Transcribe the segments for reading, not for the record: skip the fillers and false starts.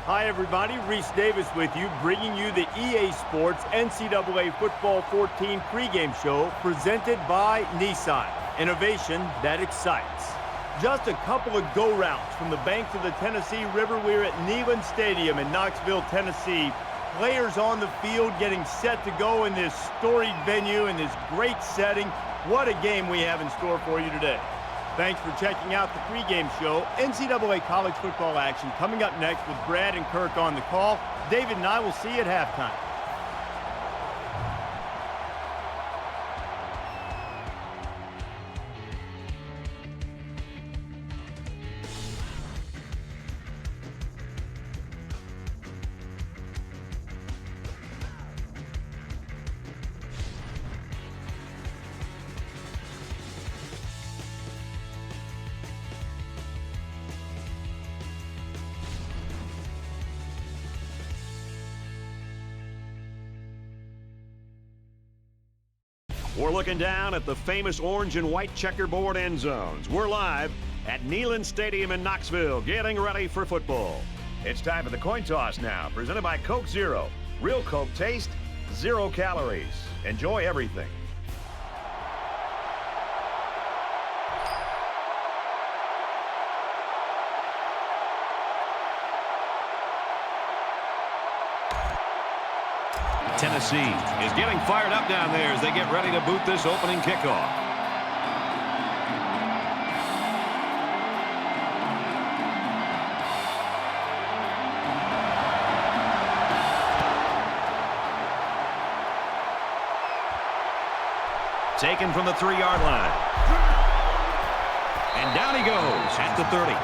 Hi, everybody. Reese Davis with you, bringing you the EA Sports NCAA Football 14 pregame show presented by Nissan. Innovation that excites. Just a couple of go-rounds from the banks of the Tennessee River. We're at Neyland Stadium in Knoxville, Tennessee. Players on the field getting set to go in this storied venue in this great setting. What a game we have in store for you today. Thanks for checking out the pregame show. NCAA college football action coming up next with Brad and Kirk on the call. David and I will see you at halftime. We're looking down at the famous orange and white checkerboard end zones. We're live at Neyland Stadium in Knoxville, getting ready for football. It's time for the coin toss now, presented by Coke Zero. Real Coke taste, 0 calories. Enjoy everything. Tennessee is getting fired up down there as they get ready to boot this opening kickoff. Taken from the 3-yard line. And down he goes at the 30.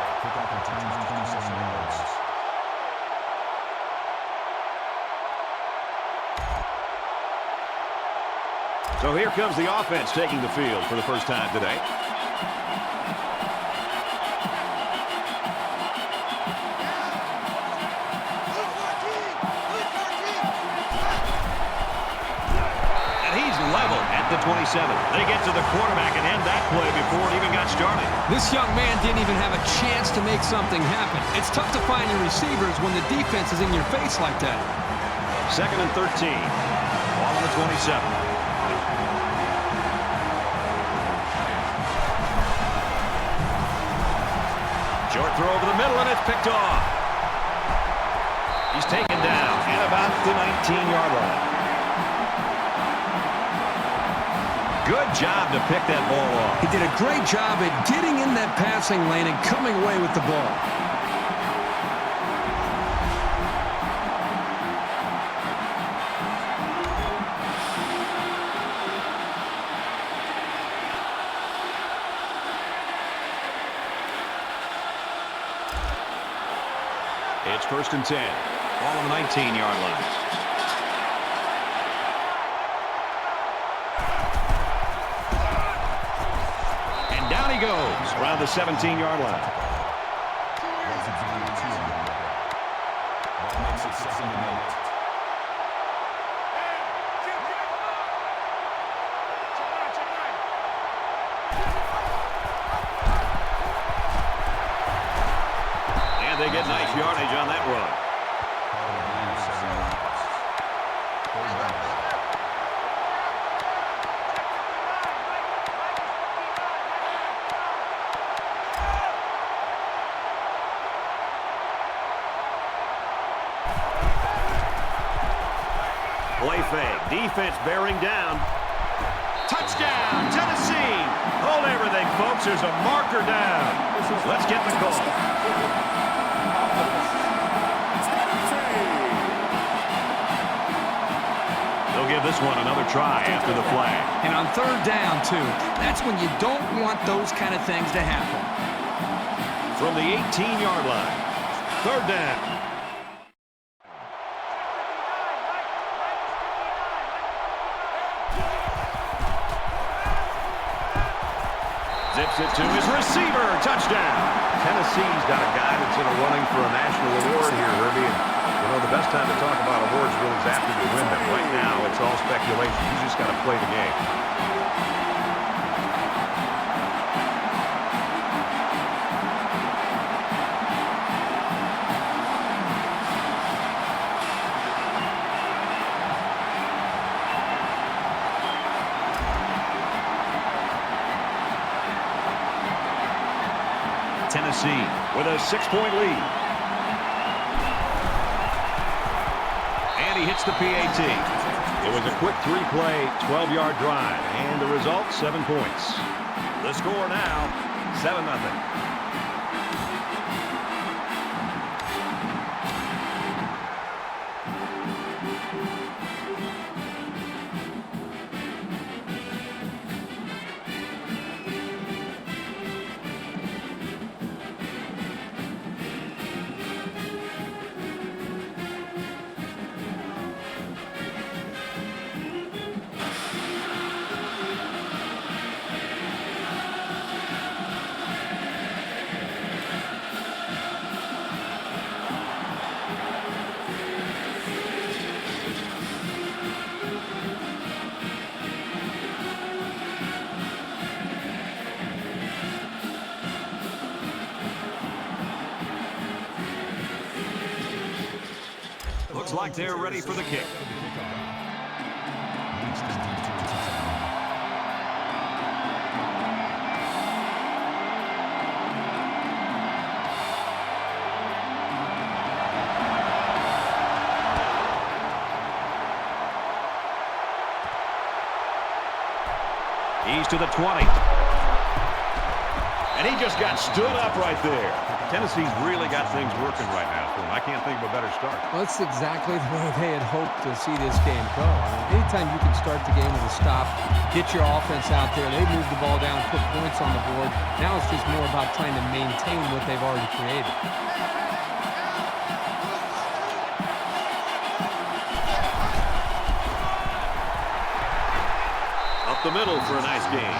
So here comes the offense taking the field for the first time today. And he's level at the 27. They get to the quarterback and end that play before it even got started. This young man didn't even have a chance to make something happen. It's tough to find your receivers when the defense is in your face like that. 2nd and 13. Ball on the 27. Short throw over the middle, and it's picked off. He's taken down at about the 19-yard line. Good job to pick that ball off. He did a great job at getting in that passing lane and coming away with the ball. It's 1st and 10. Ball on the 19-yard line. And down he goes around the 17-yard line. That makes it 2nd and 8. They get nice yardage on that run. Play fake. Defense bearing down. Touchdown, Tennessee. Hold everything, folks. There's a marker down. Let's get the call. They'll give this one another try after the flag. And on 3rd down, too. That's when you don't want those kind of things to happen. From the 18-yard line. 3rd down. Zips it to his receiver. Touchdown. Tennessee's got a guy that's in a running for a national award here, Herbie. And, you know, the best time to talk about awards really is after you win them. Right now, it's all speculation. You just got to play the game. Tennessee with a 6-point lead. And he hits the PAT. It was a quick 3-play, 12-yard drive, and the result, 7 points. The score now, 7-0. Looks like they're ready for the kick. He's to the 20. And he just got stood up right there. Tennessee's really got things working right now for him. I can't think of a better start. Well, that's exactly the way they had hoped to see this game go. I mean, anytime you can start the game with a stop, get your offense out there, they move the ball down, put points on the board. Now it's just more about trying to maintain what they've already created. Up the middle for a nice gain.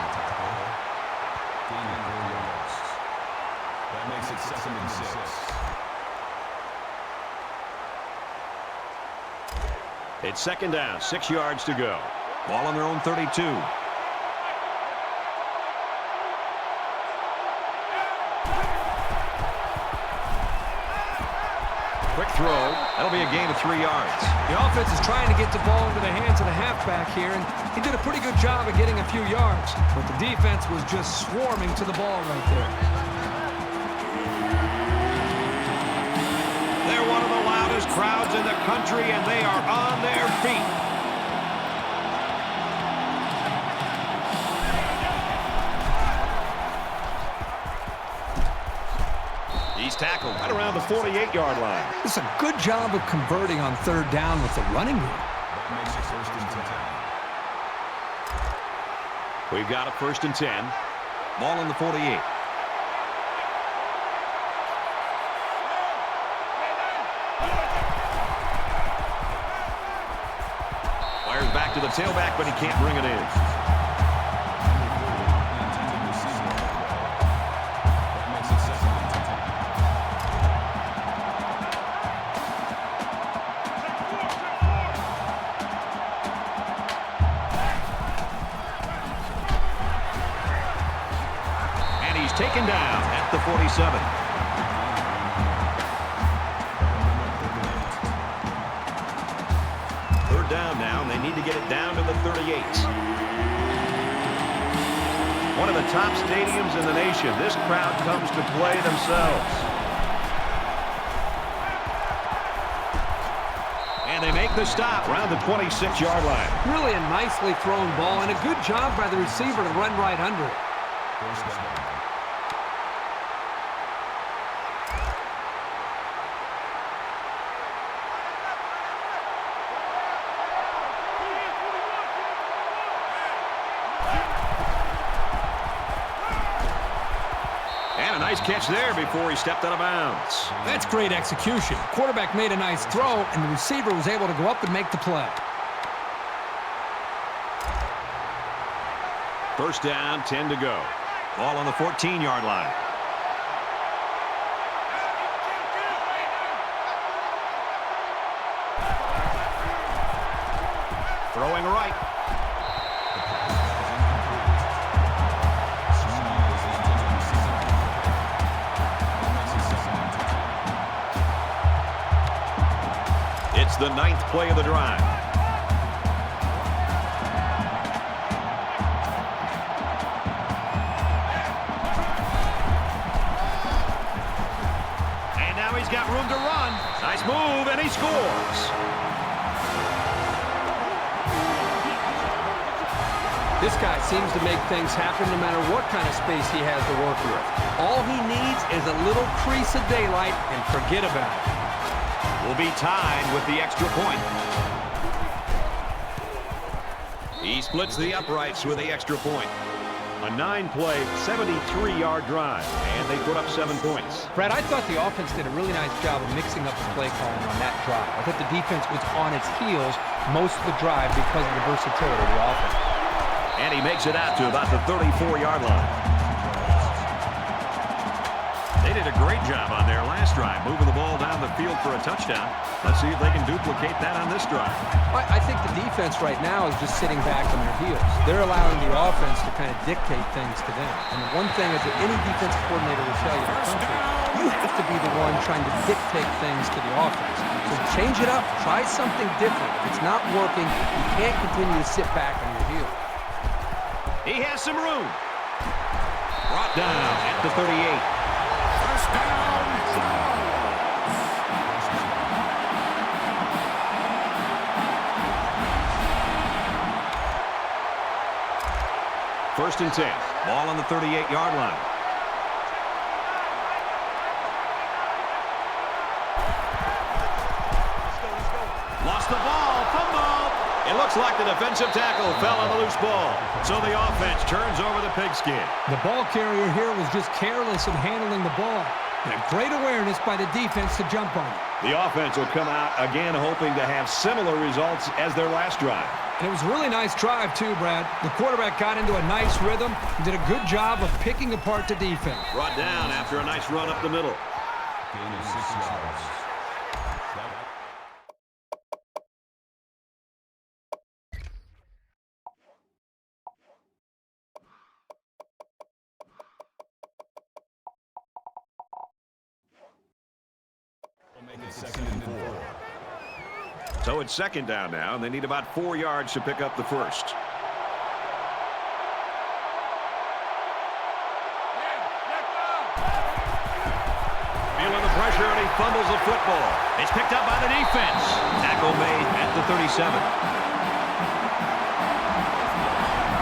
That makes it 2nd and 6. It's 2nd down, 6 yards to go. Ball on their own 32. Quick throw. That'll be a gain of 3 yards. The offense is trying to get the ball into the hands of the halfback here, and he did a pretty good job of getting a few yards. But the defense was just swarming to the ball right there. They're one of the loudest crowds in the country, and they are on their feet. He's tackled right around the 48-yard line. It's a good job of converting on 3rd down with the running game. That makes it 1st and 10. We've got a 1st and 10. Ball on the 48. Fires back to the tailback, but he can't bring it in. Taken down at the 47. Third down now, and they need to get it down to the 38. One of the top stadiums in the nation. This crowd comes to play themselves. And they make the stop around the 26-yard line. Really a nicely thrown ball, and a good job by the receiver to run right under it. And a nice catch there before he stepped out of bounds. That's great execution. Quarterback made a nice throw, and the receiver was able to go up and make the play. 1st down, 10 to go. Ball on the 14-yard line. Throwing right. It's the 9th play of the drive. move, and he scores. This guy seems to make things happen no matter what kind of space he has to work with. All he needs is a little crease of daylight, and forget about it. Will be tied with the extra point. He splits the uprights with the extra point. A 9-play, 73-yard drive, and they put up 7 points. Brad, I thought the offense did a really nice job of mixing up the play calling on that drive. I thought the defense was on its heels most of the drive because of the versatility of the offense. And he makes it out to about the 34-yard line. They did a great job on their last drive, moving the ball down the field for a touchdown. Let's see if they can duplicate that on this drive. I think the defense right now is just sitting back on their heels. They're allowing the offense to kind of dictate things to them. And the one thing is that any defensive coordinator will tell you in the country, you have to be the one trying to dictate things to the offense. So change it up. Try something different. If it's not working, you can't continue to sit back on your heels. He has some room. Brought down at the 38. First down. First and 10. Ball on the 38-yard line. Lost the ball. Fumble. It looks like the defensive tackle fell on the loose ball. So the offense turns over the pigskin. The ball carrier here was just careless in handling the ball. And a great awareness by the defense to jump on it. The offense will come out again hoping to have similar results as their last drive. And it was a really nice drive, too, Brad. The quarterback got into a nice rhythm and did a good job of picking apart the defense. Brought down after a nice run up the middle. Gain of 6 yards. Second and 4. So it's second down now, and they need about 4 yards to pick up the first. Feeling the pressure, and he fumbles the football. It's picked up by the defense. Tackle made at the 37.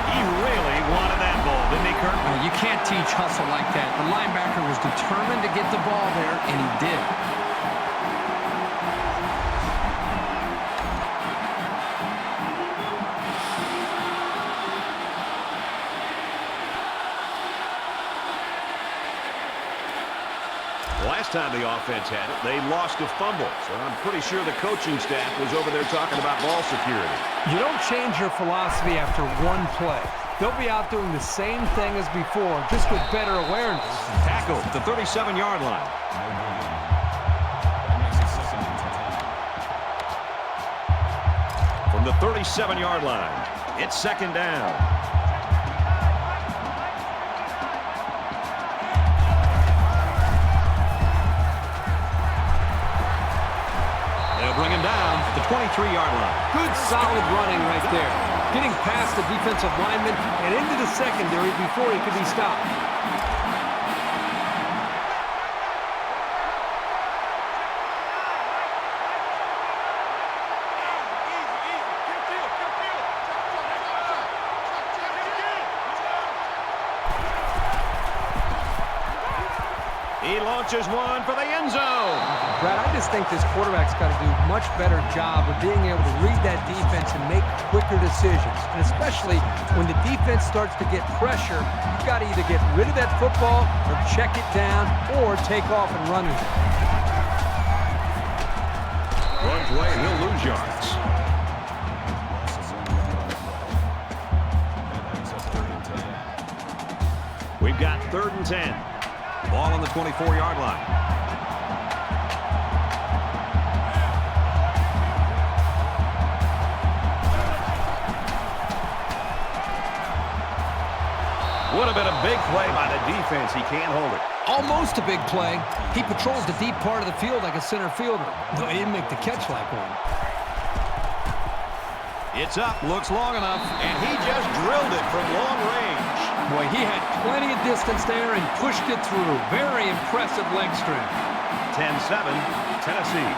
He really wanted that ball, didn't he, Kirk? You can't teach hustle like that. The linebacker was determined to get the ball there, and he did. Last time the offense had it, they lost a fumble. So I'm pretty sure the coaching staff was over there talking about ball security. You don't change your philosophy after one play. They'll be out doing the same thing as before, just with better awareness. Tackle at the 37-yard line. That makes it second and 10. From the 37-yard line, it's second down. Bring him down at the 23-yard line. Good, solid running right there. Getting past the defensive lineman and into the secondary before he could be stopped. He launches one for the end zone. Brad, I just think this quarterback's got to do a much better job of being able to read that defense and make quicker decisions. And especially when the defense starts to get pressure, you've got to either get rid of that football or check it down or take off and run with it. One play, he'll lose yards. We've got 3rd and 10. Ball on the 24-yard line. Would have been a big play by the defense. He can't hold it. Almost a big play. He patrols the deep part of the field like a center fielder, though he didn't make the catch like one. It's up, looks long enough, and he just drilled it from long range. Boy, he had plenty of distance there and pushed it through. Very impressive leg strength. 10-7, Tennessee.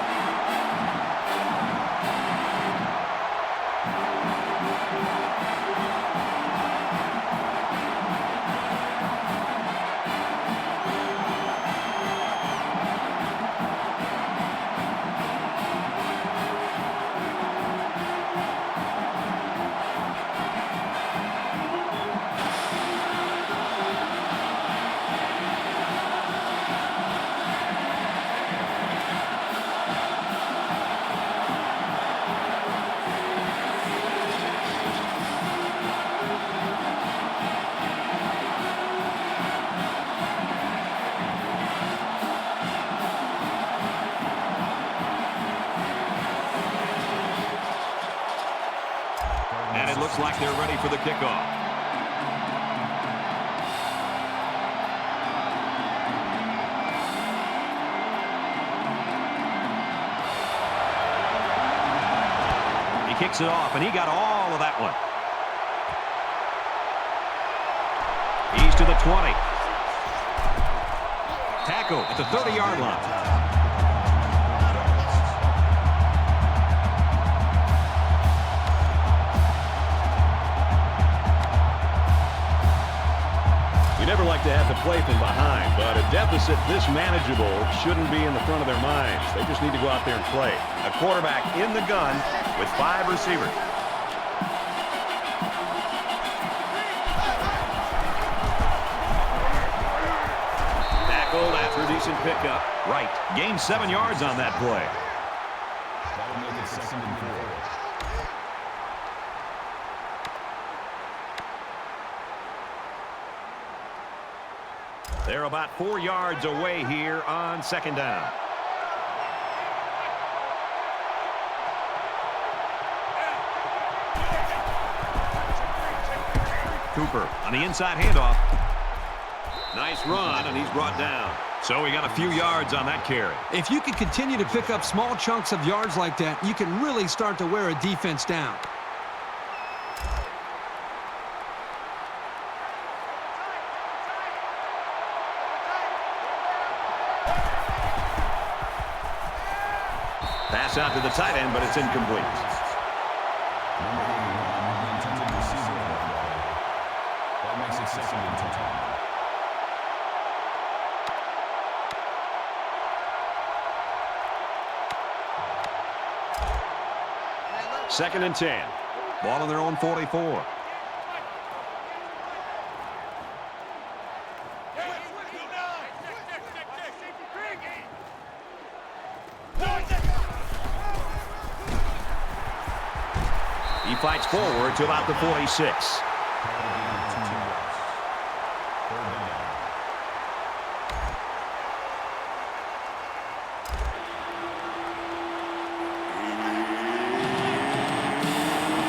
like they're ready for the kickoff. He kicks it off, and he got all of that one. He's to the 20. Tackle at the 30-yard line. You never like to have to play from behind, but a deficit this manageable shouldn't be in the front of their minds. They just need to go out there and play. A quarterback in the gun with 5 receivers. Tackled after a decent pickup. Right. Gained 7 yards on that play. That'll make it 2nd and 4. They're about 4 yards away here on 2nd down. Cooper on the inside handoff. Nice run, and he's brought down. So we got a few yards on that carry. If you can continue to pick up small chunks of yards like that, you can really start to wear a defense down. Pass out to the tight end, but it's incomplete. Number 81, the intended receiver of that play. That makes it 2nd and 10. Second and 10. Ball on their own 44. He fights forward to about the 46.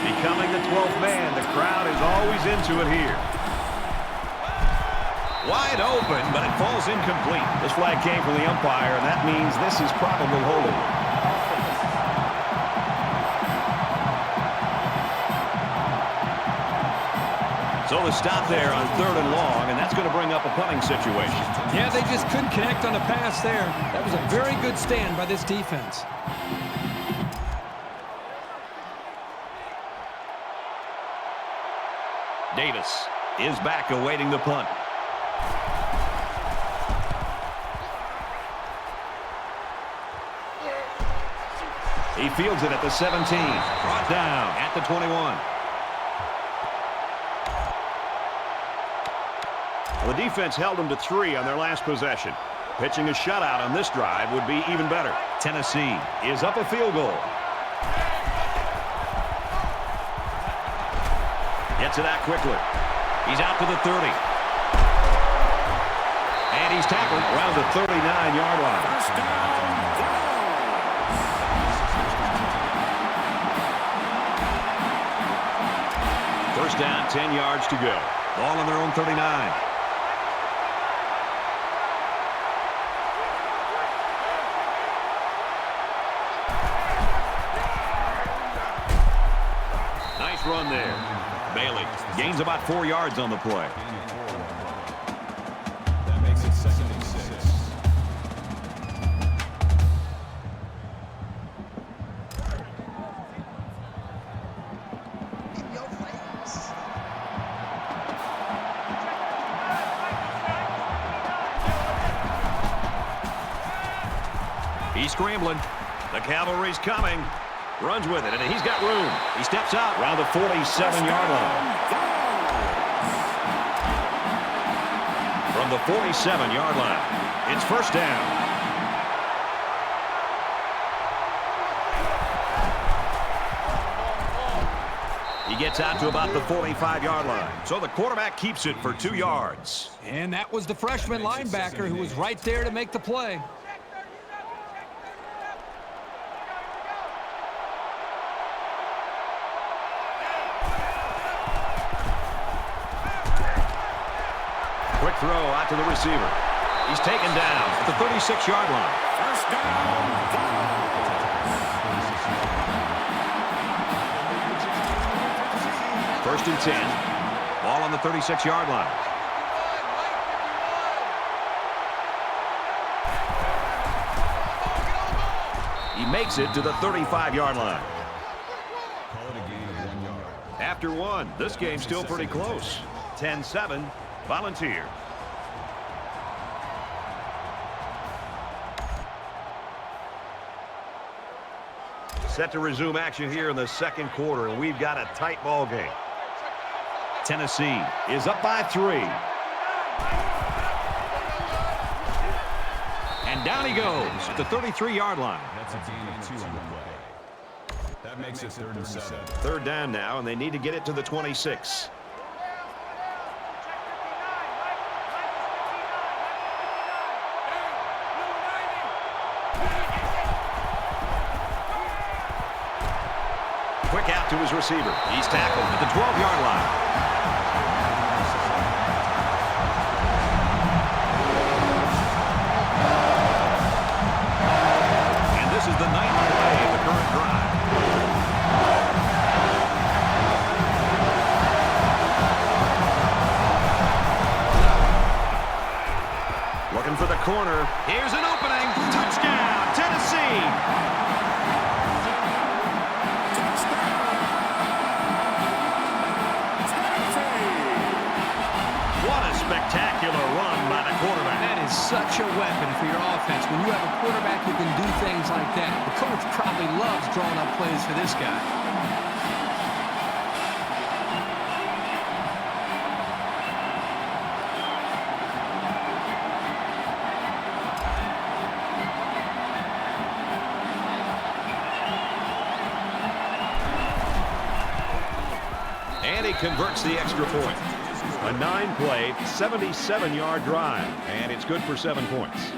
Becoming the 12th man, the crowd is always into it here. Wide open, but it falls incomplete. This flag came from the umpire, and that means this is probably holding. So the stop there on 3rd and long, and that's going to bring up a punting situation. Yeah, they just couldn't connect on the pass there. That was a very good stand by this defense. Davis is back awaiting the punt. He fields it at the 17. Brought down at the 21. Well, the defense held them to 3 on their last possession. Pitching a shutout on this drive would be even better. Tennessee is up a field goal. Gets it out quickly. He's out to the 30. And he's tackled around the 39-yard line. First down, 10 yards to go. Ball on their own 39. Nice run there. Bailey gains about 4 yards on the play. That makes it 2nd and 6. He's scrambling. The cavalry's coming. Runs with it, and he's got room. He steps out around the 47-yard line. From the 47-yard line, it's first down. He gets out to about the 45-yard line. So the quarterback keeps it for 2 yards. And that was the freshman linebacker who was right there to make the play. quick throw out to the receiver. He's taken down at the 36-yard line. First down. First and 10. Ball on the 36-yard line. He makes it to the 35-yard line. Call it a gain of 1 yard. After one, this game's still pretty close. 10-7, Volunteers. Set to resume action here in the second quarter, and we've got a tight ball game. Tennessee is up by 3. And down he goes at the 33-yard line. That's a gain of 2 on the play. That makes it 3rd and 7. Third down now, and they need to get it to the 26. Quick out to his receiver. He's tackled at the 12-yard line. And this is the ninth play of the current drive. Looking for the corner. Here's an opening. Touchdown, Tennessee. Spectacular run by the quarterback. That is such a weapon for your offense. When you have a quarterback who can do things like that, the coach probably loves drawing up plays for this guy. And he converts the extra point. A 9-play, 77-yard drive, and it's good for 7 points.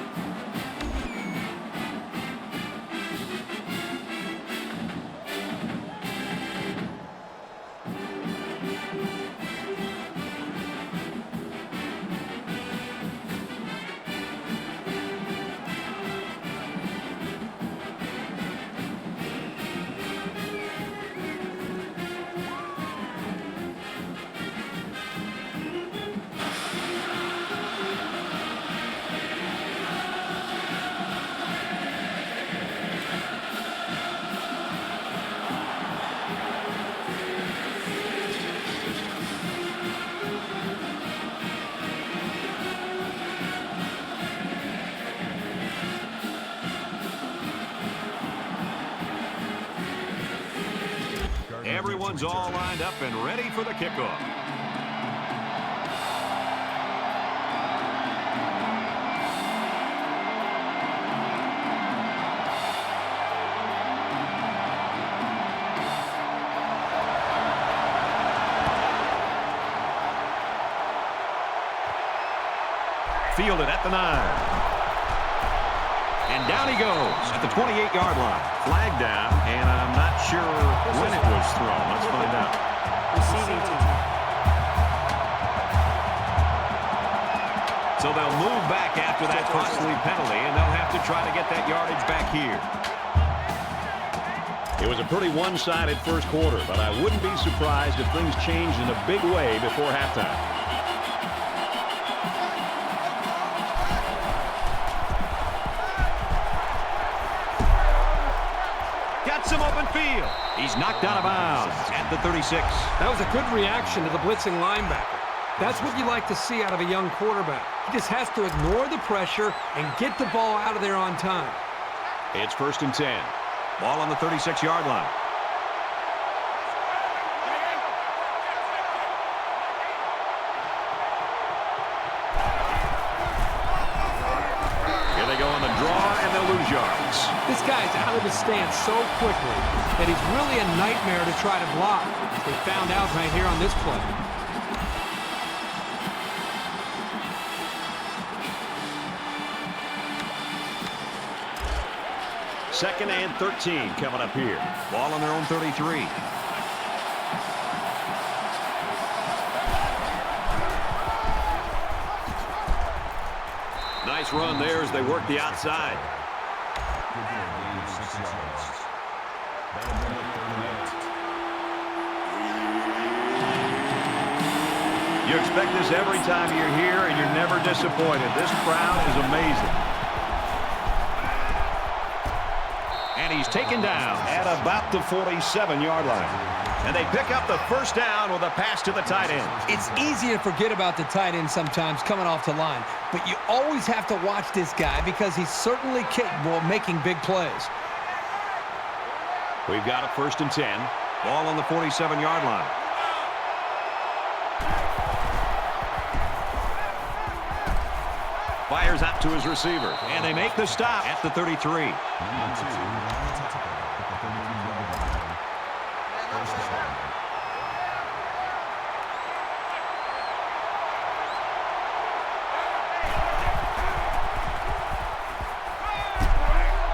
Everyone's all lined up and ready for the kickoff. Fielded at the 9. And down he goes at the 28-yard line. Flag down, and I'm not sure when it was thrown. Let's find out. Receiving team. So they'll move back after that costly penalty, and they'll have to try to get that yardage back here. It was a pretty one-sided first quarter, but I wouldn't be surprised if things changed in a big way before halftime. Some open field. He's knocked out of bounds at the 36. That was a good reaction to the blitzing linebacker. That's what you like to see out of a young quarterback. He just has to ignore the pressure and get the ball out of there on time. It's 1st and 10. Ball on the 36-yard line. Here they go on the draw, and they'll lose yards. This guy's out of his stance so quickly that he's really a nightmare to try to block. They found out right here on this play. Second and 13 coming up here. Ball on their own 33. Nice run there as they work the outside. Good for a gain of 6 yards. That'll bring up 38. You expect this every time you're here, and you're never disappointed. This crowd is amazing. And he's taken down at about the 47-yard line. And they pick up the first down with a pass to the tight end. It's easy to forget about the tight end sometimes coming off the line, but you always have to watch this guy because he's certainly capable of making big plays. We've got a 1st and 10. Ball on the 47-yard line. Fires out to his receiver, and they make the stop at the 33.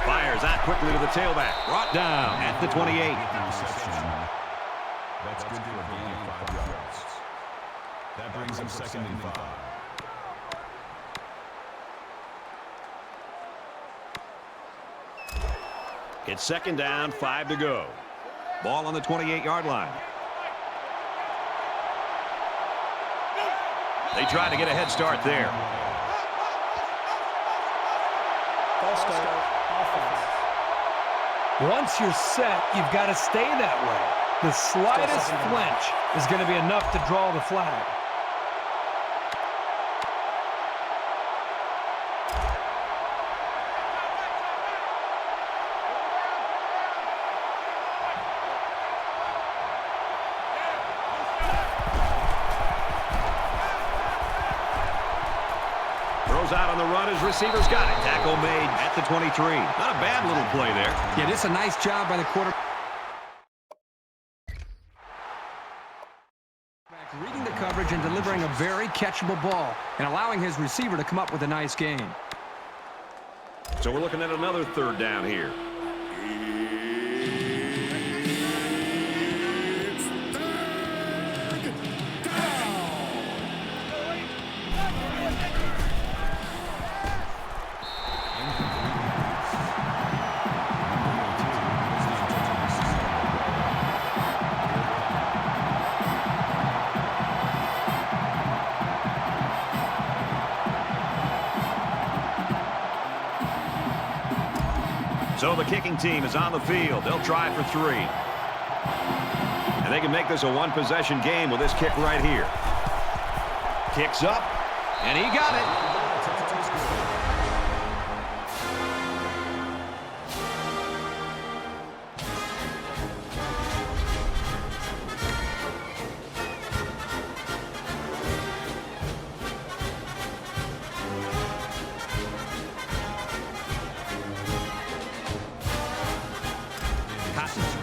Fires out quickly to the tailback. Brought down at the 28. That's good for a gain of 5 yards. That brings him 2nd and 5. It's 2nd down, 5 to go. Ball on the 28-yard line. They try to get a head start there. Once you're set, you've got to stay that way. The slightest flinch is going to be enough to draw the flag. Out on the run, his receivers got it. Tackle made at the 23. Not a bad little play there. Yeah, this is a nice job by the quarterback. Reading the coverage and delivering a very catchable ball and allowing his receiver to come up with a nice gain. So we're looking at another 3rd down here. So the kicking team is on the field. They'll try for 3. And they can make this a one-possession game with this kick right here. Kicks up, and he got it.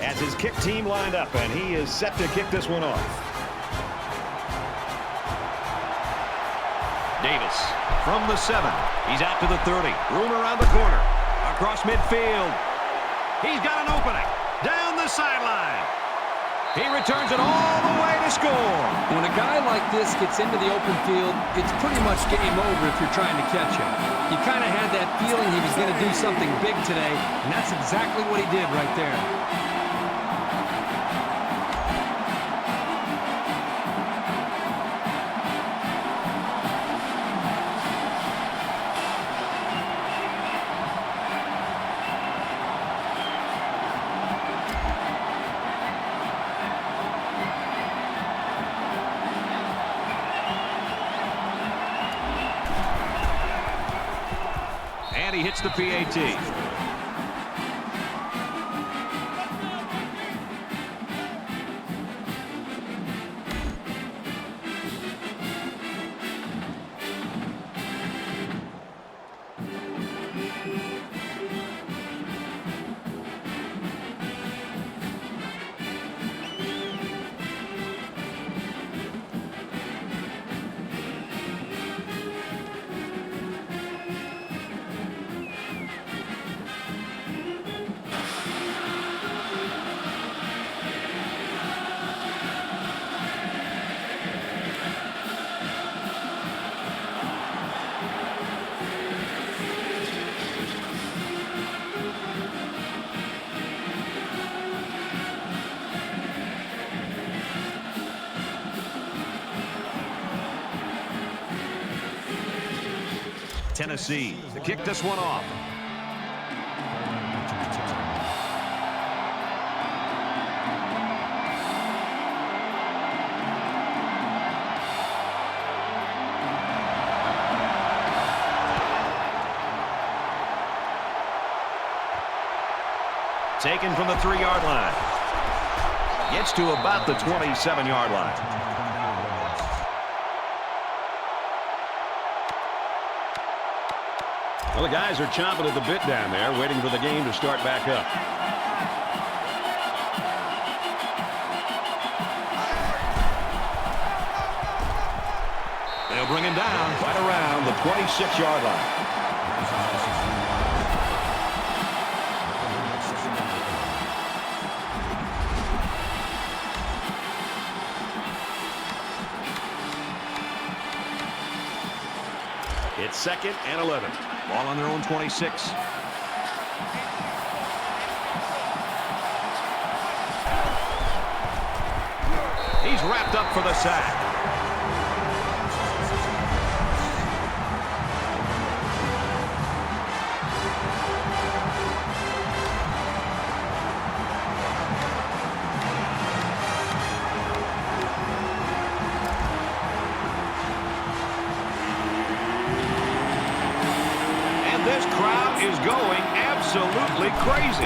As his kick team lined up, and he is set to kick this one off. Davis from the 7. He's out to the 30. Room around the corner. Across midfield. He's got an opening. Down the sideline. He returns it all the way to score. When a guy like this gets into the open field, it's pretty much game over if you're trying to catch him. You kind of had that feeling he was going to do something big today, and that's exactly what he did right there. And he hits the PAT. Tennessee to kick this one off. Taken from the 3-yard line. Gets to about the 27-yard line. Well, the guys are chomping at the bit down there, waiting for the game to start back up. They'll bring him down right around the 26-yard line. It's 2nd and 11. Ball on their own 26. He's wrapped up for the sack. This crowd is going absolutely crazy.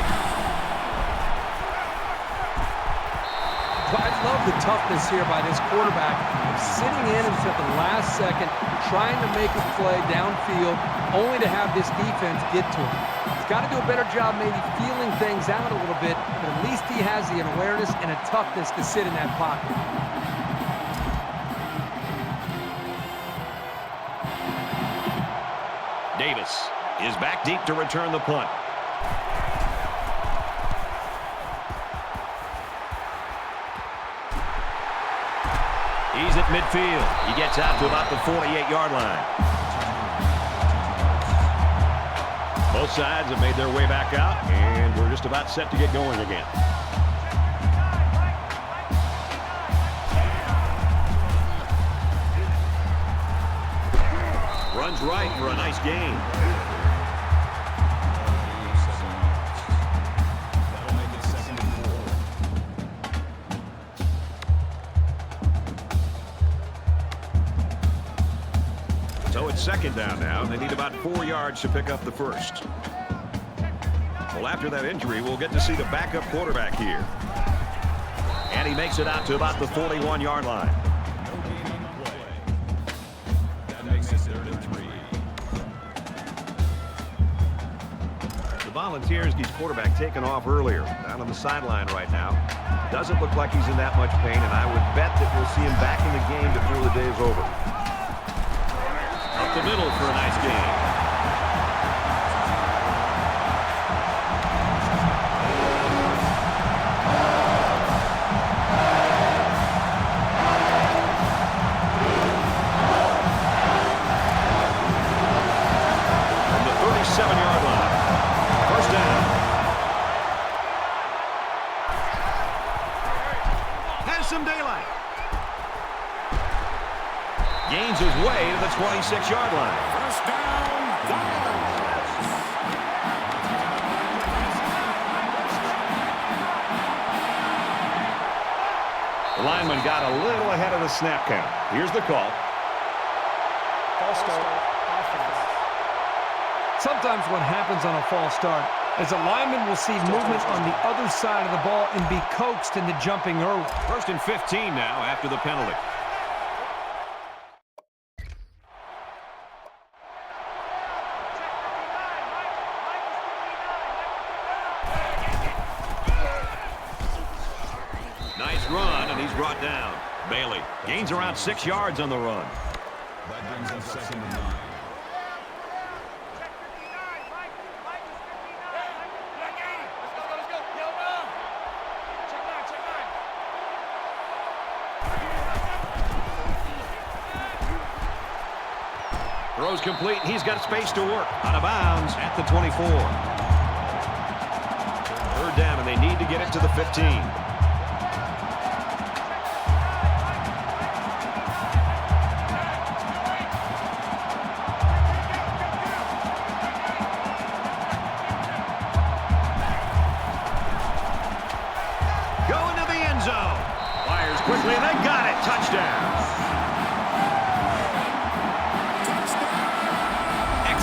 I love the toughness here by this quarterback, sitting in until the last second, trying to make a play downfield, only to have this defense get to him. He's got to do a better job maybe feeling things out a little bit, but at least he has the awareness and a toughness to sit in that pocket. Davis is back deep to return the punt. He's at midfield. He gets out to about the 48-yard line. Both sides have made their way back out, and we're just about set to get going again. Runs right for a nice gain. So it's 2nd down now, and they need about 4 yards to pick up the first. Well, after that injury, we'll get to see the backup quarterback here. And he makes it out to about the 41-yard line. That makes it 3rd and 3. The Volunteers' quarterback taken off earlier, down on the sideline right now. Doesn't look like he's in that much pain, and I would bet that we'll see him back in the game before the day is over. Up the middle for a nice gain. From the 37-yard line. First down. Has some daylight. Gains his way to the 26-yard line. First down, The lineman got a little ahead of the snap count. Here's the call. False start. Sometimes what happens on a false start is a lineman will see movement on the other side of the ball and be coaxed into jumping early. 1st and 15 now after the penalty. Nice run, and he's brought down. Bailey gains around 6 yards on the run. that brings up 2nd and 9. Throws complete. He's got space to work. Out of bounds at the 24. 3rd down, and they need to get it to the 15.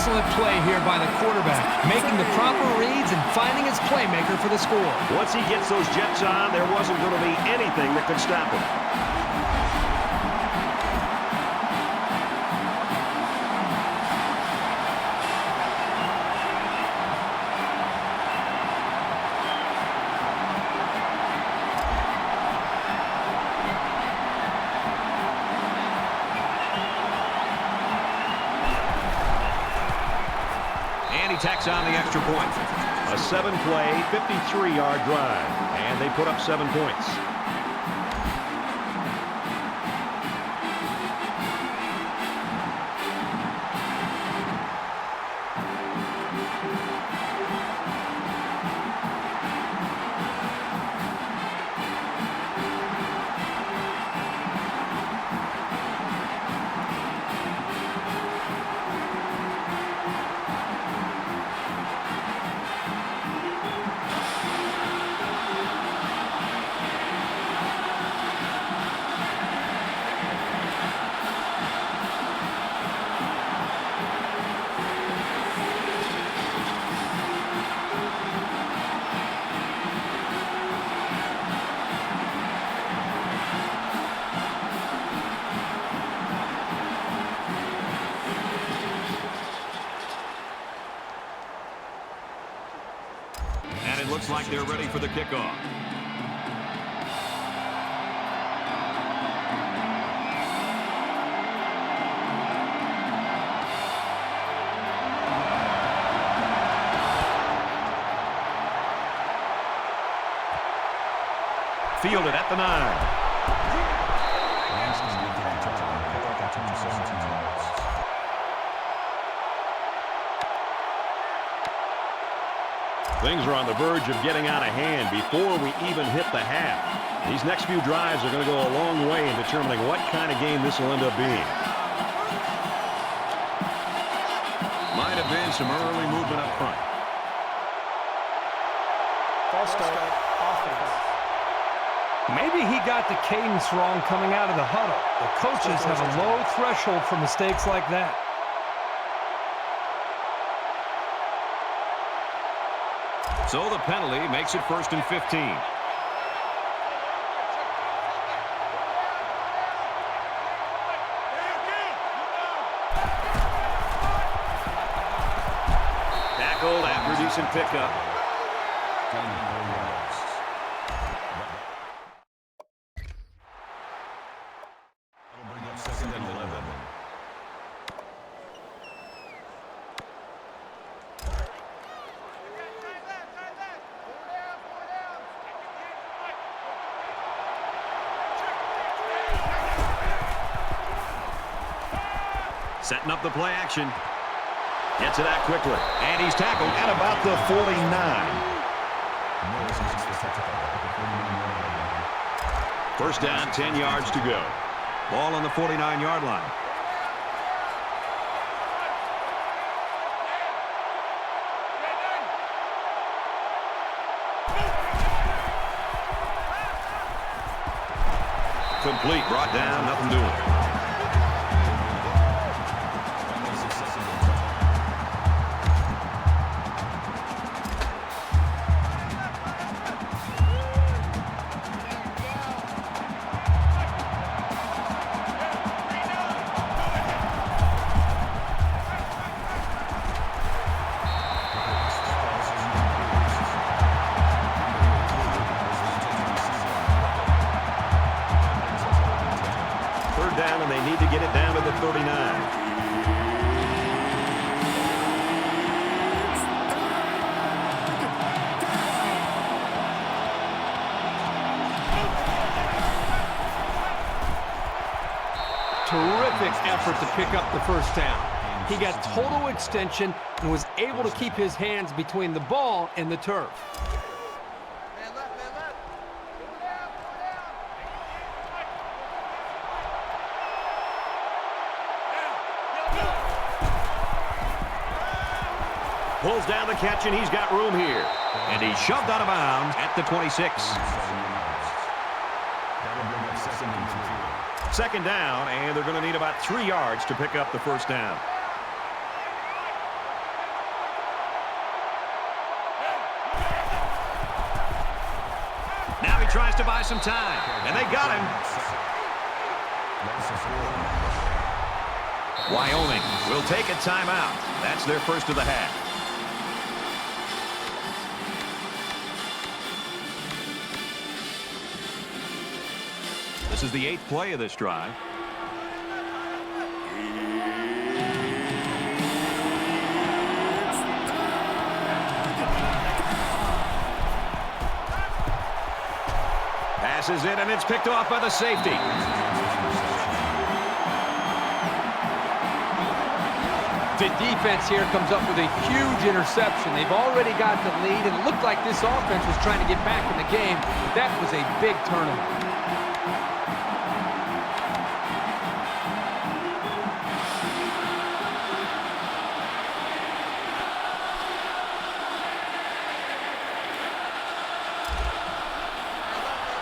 Excellent play here by the quarterback, making the proper reads and finding his playmaker for the score. Once he gets those Jets on, there wasn't going to be anything that could stop him. Tacks on the extra point. A 7-play, 53-yard drive. And they put up 7 points. Looks like they're ready for the kickoff. Fielded at the 9. Things are on the verge of getting out of hand before we even hit the half. These next few drives are going to go a long way in determining what kind of game this will end up being. Might have been some early movement up front. False start, offense. Maybe he got the cadence wrong coming out of the huddle. The coaches have a low threshold for mistakes like that. So the penalty makes it 1st and 15. Tackled after decent pickup. That'll bring up 2nd and 11. Setting up the play action. Gets it out quickly. And he's tackled at about the 49. First down, 10 yards to go. Ball on the 49-yard line. Complete, brought down, nothing doing. Down, and they need to get it down to the 39. Terrific effort to pick up the first down. He got total extension and was able to keep his hands between the ball and the turf. Pulls down the catch, and he's got room here. And he's shoved out of bounds at the 26. Second down, and they're going to need about 3 yards to pick up the first down. tries to buy some time, and they got him. Wyoming will take a timeout. That's their first of the half. This is the 8th play of this drive. Passes it, and it's picked off by the safety. The defense here comes up with a huge interception. They've already got the lead, and it looked like this offense was trying to get back in the game. But that was a big turnover.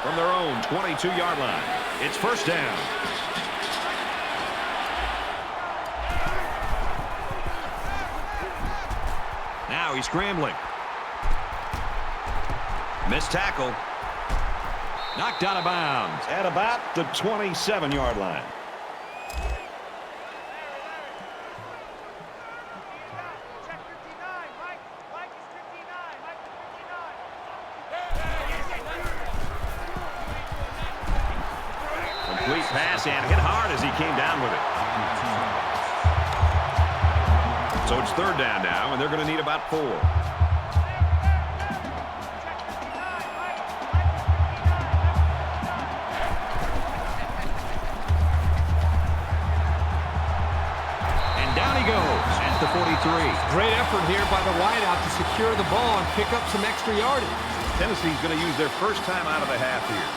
From their own 22-yard line, it's first down. Now he's scrambling. Missed tackle. Knocked out of bounds at about the 27-yard line. Complete pass and hit hard as he came down with it. So it's third down now, and they're going to need about 4. And down he goes at the 43. Great effort here by the wideout to secure the ball and pick up some extra yardage. Tennessee's going to use their first time out of the half here.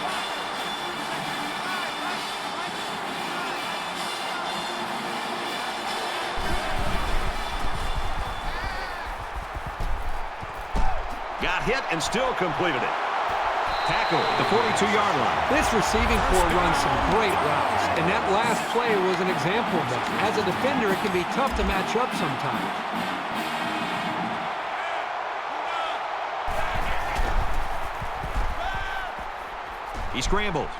Got hit and still completed it. Tackle at the 42-yard line. This receiving corps runs some great routes, and that last play was an example of that. As a defender, it can be tough to match up sometimes. He scrambles.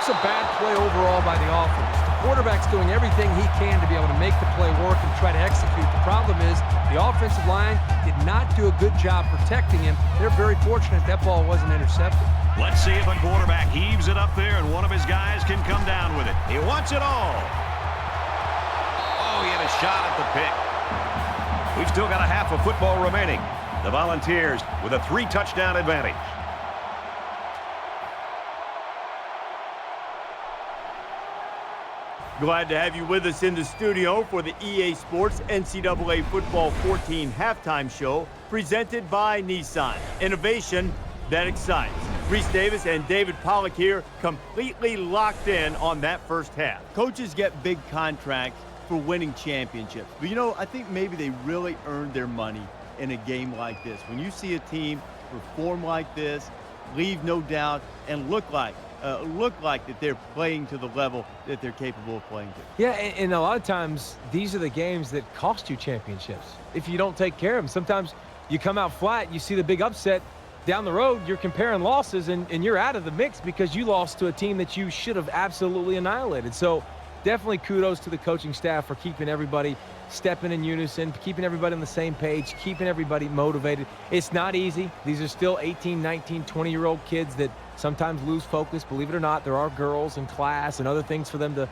It's a bad play overall by the offense. The quarterback's doing everything he can to be able to make the play work and try to execute. The problem is the offensive line did not do a good job protecting him. They're very fortunate that ball wasn't intercepted. Let's see if a quarterback heaves it up there and one of his guys can come down with it. He wants it all. Oh, he had a shot at the pick. We've still got a half of football remaining. The Volunteers with a 3-touchdown advantage. Glad to have you with us in the studio for the EA Sports NCAA Football 14 halftime show presented by Nissan. Innovation that excites. Reese Davis and David Pollack here, completely locked in on that first half. Coaches get big contracts for winning championships. But, you know, I think maybe they really earned their money in a game like this. When you see a team perform like this, leave no doubt, and look like that they're playing to the level that they're capable of playing to. Yeah, and a lot of times, these are the games that cost you championships. If you don't take care of them, sometimes you come out flat, you see the big upset, down the road, you're comparing losses, and you're out of the mix because you lost to a team that you should have absolutely annihilated. So definitely kudos to the coaching staff for keeping everybody stepping in unison, keeping everybody on the same page, keeping everybody motivated. It's not easy. These are still 18, 19, 20-year-old kids that sometimes lose focus. Believe it or not, there are girls in class and other things for them to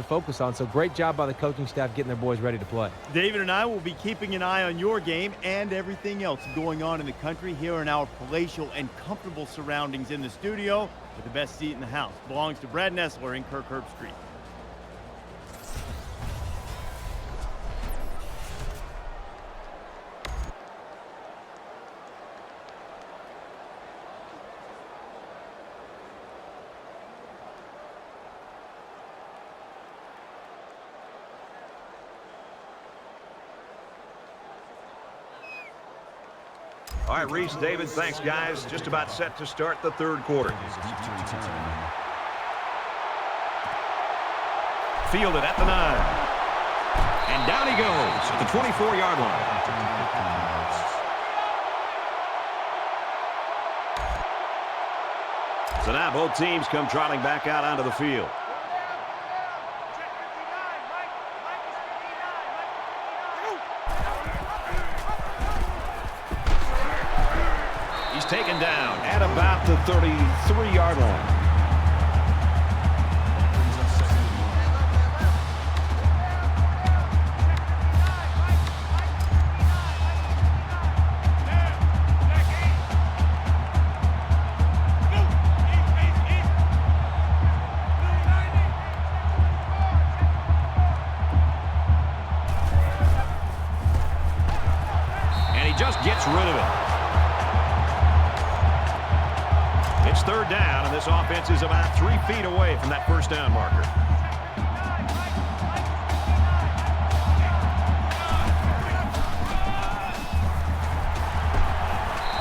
focus on. So great job by the coaching staff getting their boys ready to play. David and I will be keeping an eye on your game and everything else going on in the country here in our palatial and comfortable surroundings in the studio with the best seat in the house. Belongs to Brad Nessler in Kirkherb Street. All right, Reese, David, thanks, guys. Just about set to start the third quarter. Fielded at the 9. And down he goes at the 24-yard line. So now both teams come trotting back out onto the field. He's taken down at about the 33-yard line. Just gets rid of it. It's third down, and this offense is about 3 feet away from that first down marker.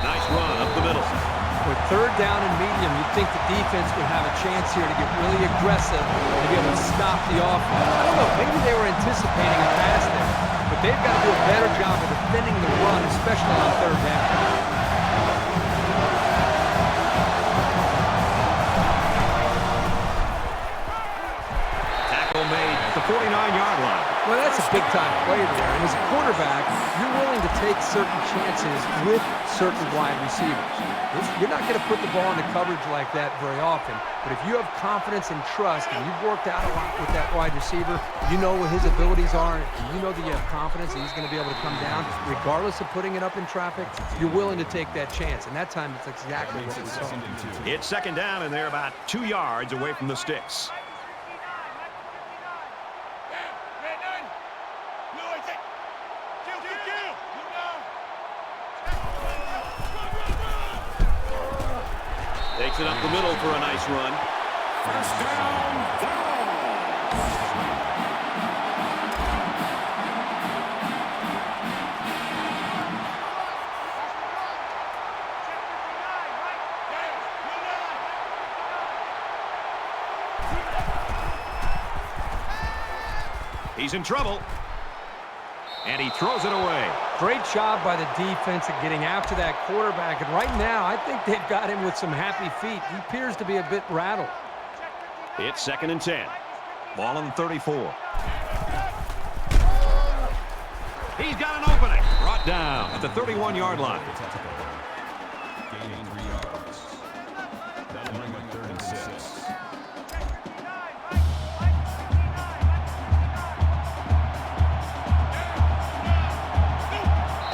Nice run up the middle. With third down and medium, you'd think the defense would have a chance here to get really aggressive and to be able to stop the offense. I don't know, maybe they were anticipating a pass there, but they've got to do a better job of defending the run, especially on third down. Tackle made at the 49-yard line. Well, that's a big-time play there. And as a quarterback, you're willing to take certain chances with certain wide receivers. You're not going to put the ball into coverage like that very often. But if you have confidence and trust, and you've worked out a lot with that wide receiver, you know what his abilities are, and you know that you have confidence that he's going to be able to come down, regardless of putting it up in traffic, you're willing to take that chance. And that time, it's exactly what we saw. It's second down, and they're about 2 yards away from the sticks. Takes it up the middle for a nice run. First down, He's in trouble. And he throws it away. Great job by the defense at getting after that quarterback. And right now, I think they've got him with some happy feet. He appears to be a bit rattled. It's second and 10. Ball on 34. He's got an opening. Brought down at the 31-yard line. gaining 3 yards. That'll bring up 3rd and 6.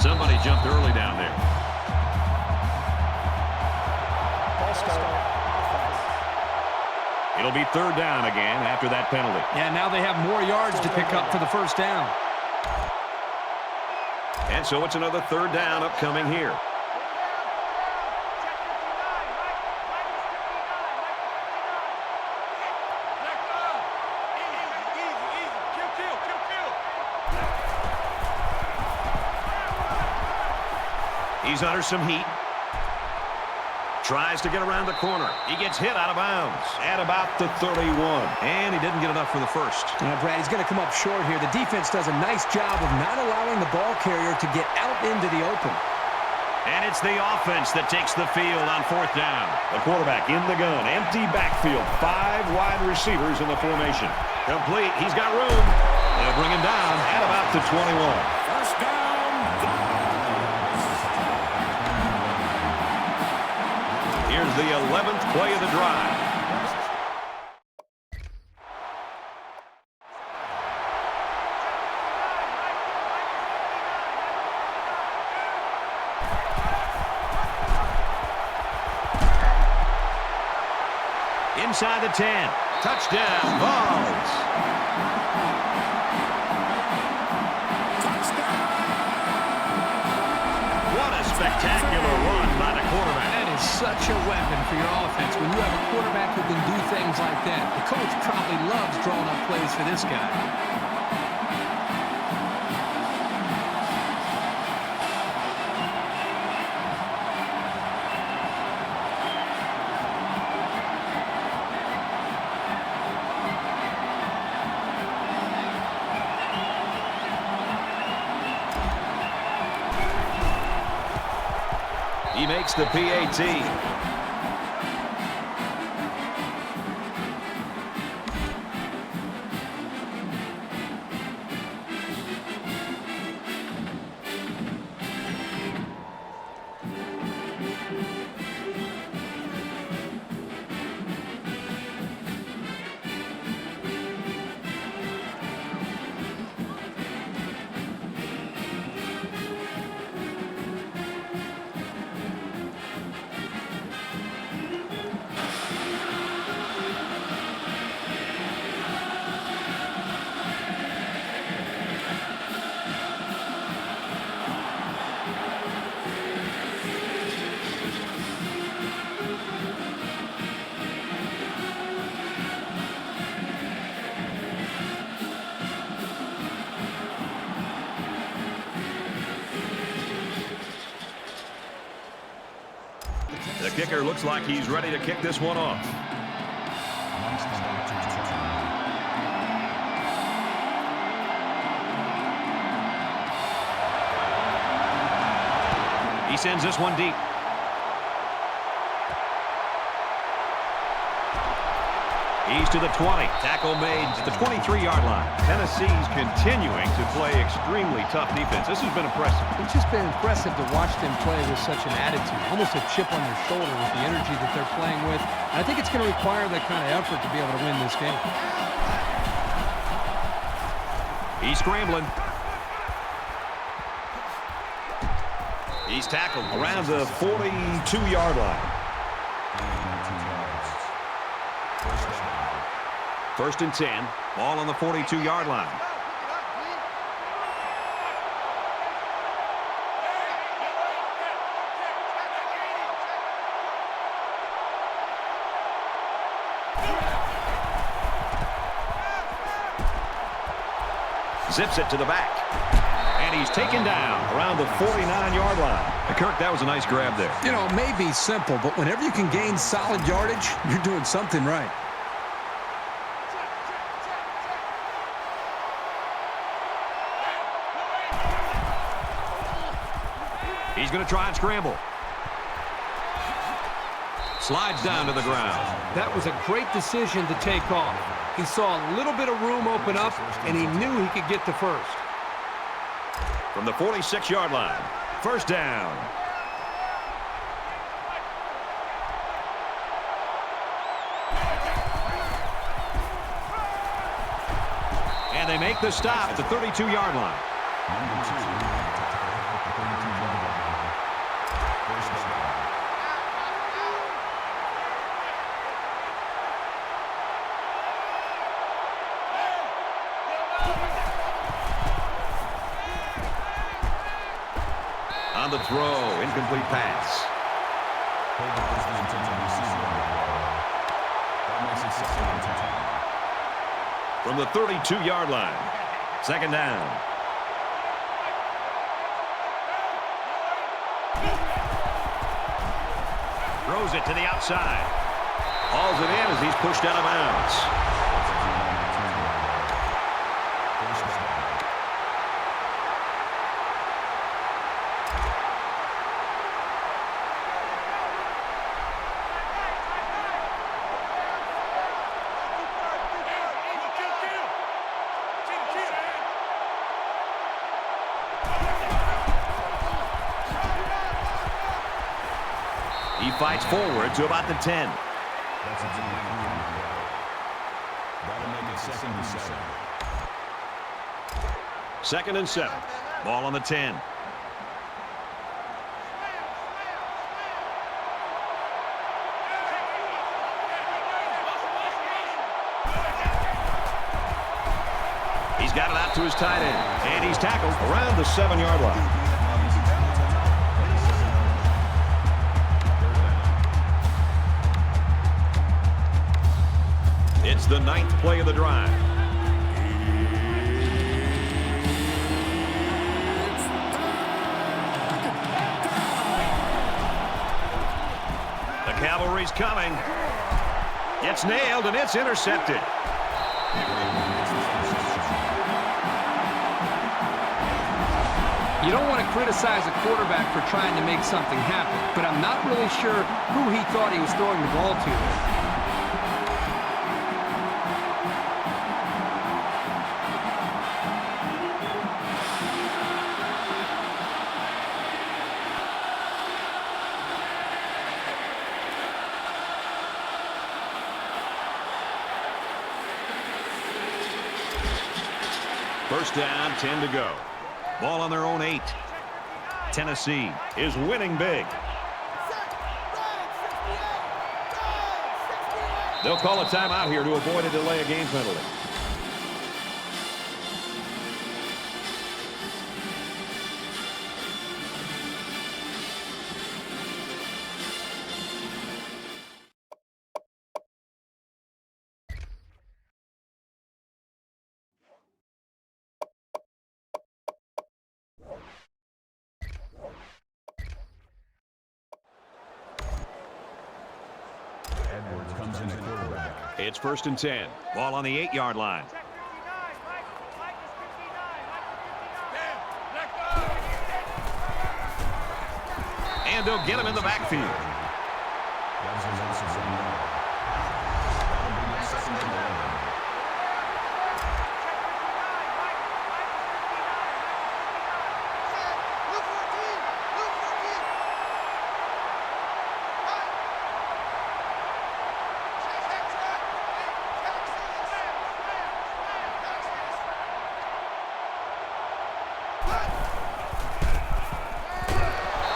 Somebody jumped early down there. Ball start. It'll be 3rd down again after that penalty. Yeah, now they have more yards to pick up for the first down. And so it's another 3rd down upcoming here. He's under some heat. Tries to get around the corner. He gets hit out of bounds at about the 31. And he didn't get enough for the first. Now, Brad, he's going to come up short here. The defense does a nice job of not allowing the ball carrier to get out into the open. And it's the offense that takes the field on 4th down. The quarterback in the gun. Empty backfield. 5 wide receivers in the formation. Complete. He's got room. They'll bring him down at about the 21. First down. Here's the 11th play of the drive. Inside the 10. Touchdown, Vols. What a spectacular run by the quarterback. That is such a weapon for your offense. When you have a quarterback who can do things like that, the coach probably loves drawing up plays for this guy. He makes the PAT. kicker looks like he's ready to kick this one off. He sends this one deep. He's to the 20. Tackle made at the 23-yard line. Tennessee's continuing to play extremely tough defense. This has been impressive. It's just been impressive to watch them play with such an attitude, almost a chip on their shoulder with the energy that they're playing with. And I think it's going to require that kind of effort to be able to win this game. He's scrambling. He's tackled around the 42-yard line. First and 10. Ball on the 42-yard line. Zips it to the back. And he's taken down around the 49-yard line. Kirk, that was a nice grab there. You know, it may be simple, but whenever you can gain solid yardage, you're doing something right. He's going to try and scramble. Slides down to the ground. That was a great decision to take off. He saw a little bit of room open up, and he knew he could get to first. From the 46-yard line, first down. And they make the stop at the 32-yard line. On the throw, incomplete pass. From the 32-yard line, second down. Throws it to the outside. Hauls it in as he's pushed out of bounds. He fights forward to about the 10. That'll make it second and 7. Second and 7. Ball on the 10. He's got it out to his tight end. And he's tackled around the 7-yard line. It's the 9th play of the drive. The cavalry's coming. It's nailed and it's intercepted. You don't want to criticize a quarterback for trying to make something happen, but I'm not really sure who he thought he was throwing the ball to there. First down, 10 to go. Ball on their own 8. Tennessee is winning big. They'll call a timeout here to avoid a delay of game penalty. It's 1st and 10. Ball on the 8-yard line. And they'll get him in the backfield.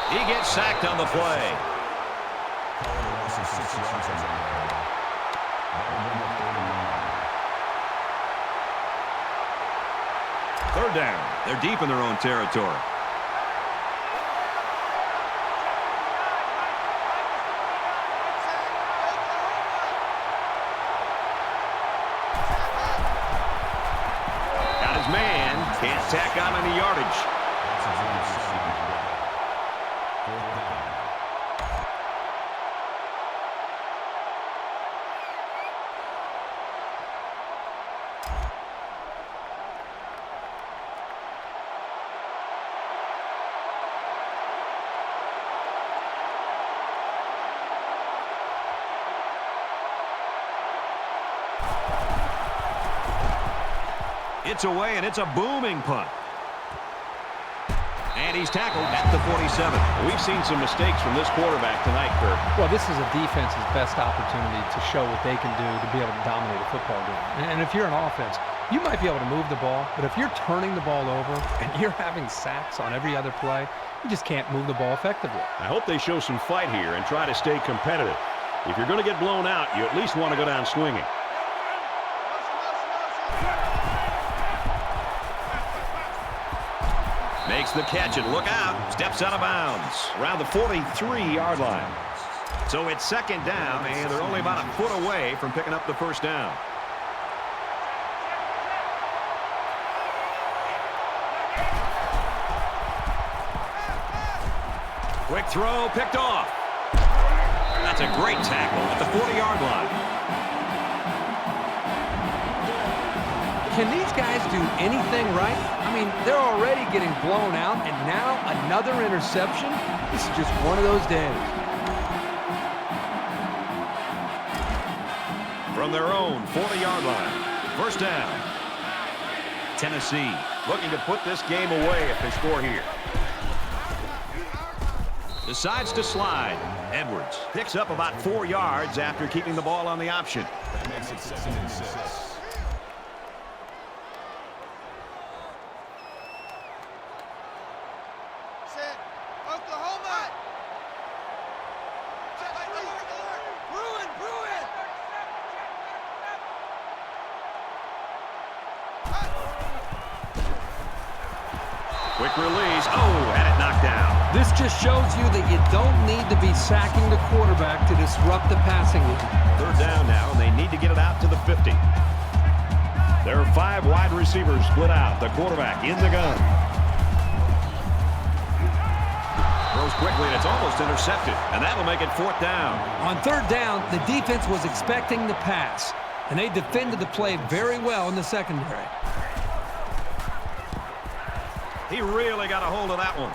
He gets sacked on the play. Third down. They're deep in their own territory. Got his man. Can't tack on any yardage. It's away, and it's a booming punt. And he's tackled at the 47. We've seen some mistakes from this quarterback tonight, Kirk. Well, this is a defense's best opportunity to show what they can do to be able to dominate a football game. And if you're an offense, you might be able to move the ball, but if you're turning the ball over and you're having sacks on every other play, you just can't move the ball effectively. I hope they show some fight here and try to stay competitive. If you're going to get blown out, you at least want to go down swinging. Makes the catch, and look out. Steps out of bounds around the 43-yard line. So it's 2nd down, and they're only about a foot away from picking up the 1st down. Quick throw, picked off. That's a great tackle at the 40-yard line. Can these guys do anything right? I mean, they're already getting blown out, and now another interception? This is just one of those days. From their own 40-yard line, 1st down. Tennessee looking to put this game away if they score here. Decides to slide. Edwards picks up about 4 yards after keeping the ball on the option. That makes it 2nd and 6. Quick release. Oh, had it knocked down. This just shows you that you don't need to be sacking the quarterback to disrupt the passing game. 3rd down now, and they need to get it out to the 50. There are 5 wide receivers split out. The quarterback in the gun. Throws quickly, and it's almost intercepted. And that'll make it 4th down. On 3rd down, the defense was expecting the pass, and they defended the play very well in the secondary. He really got a hold of that one.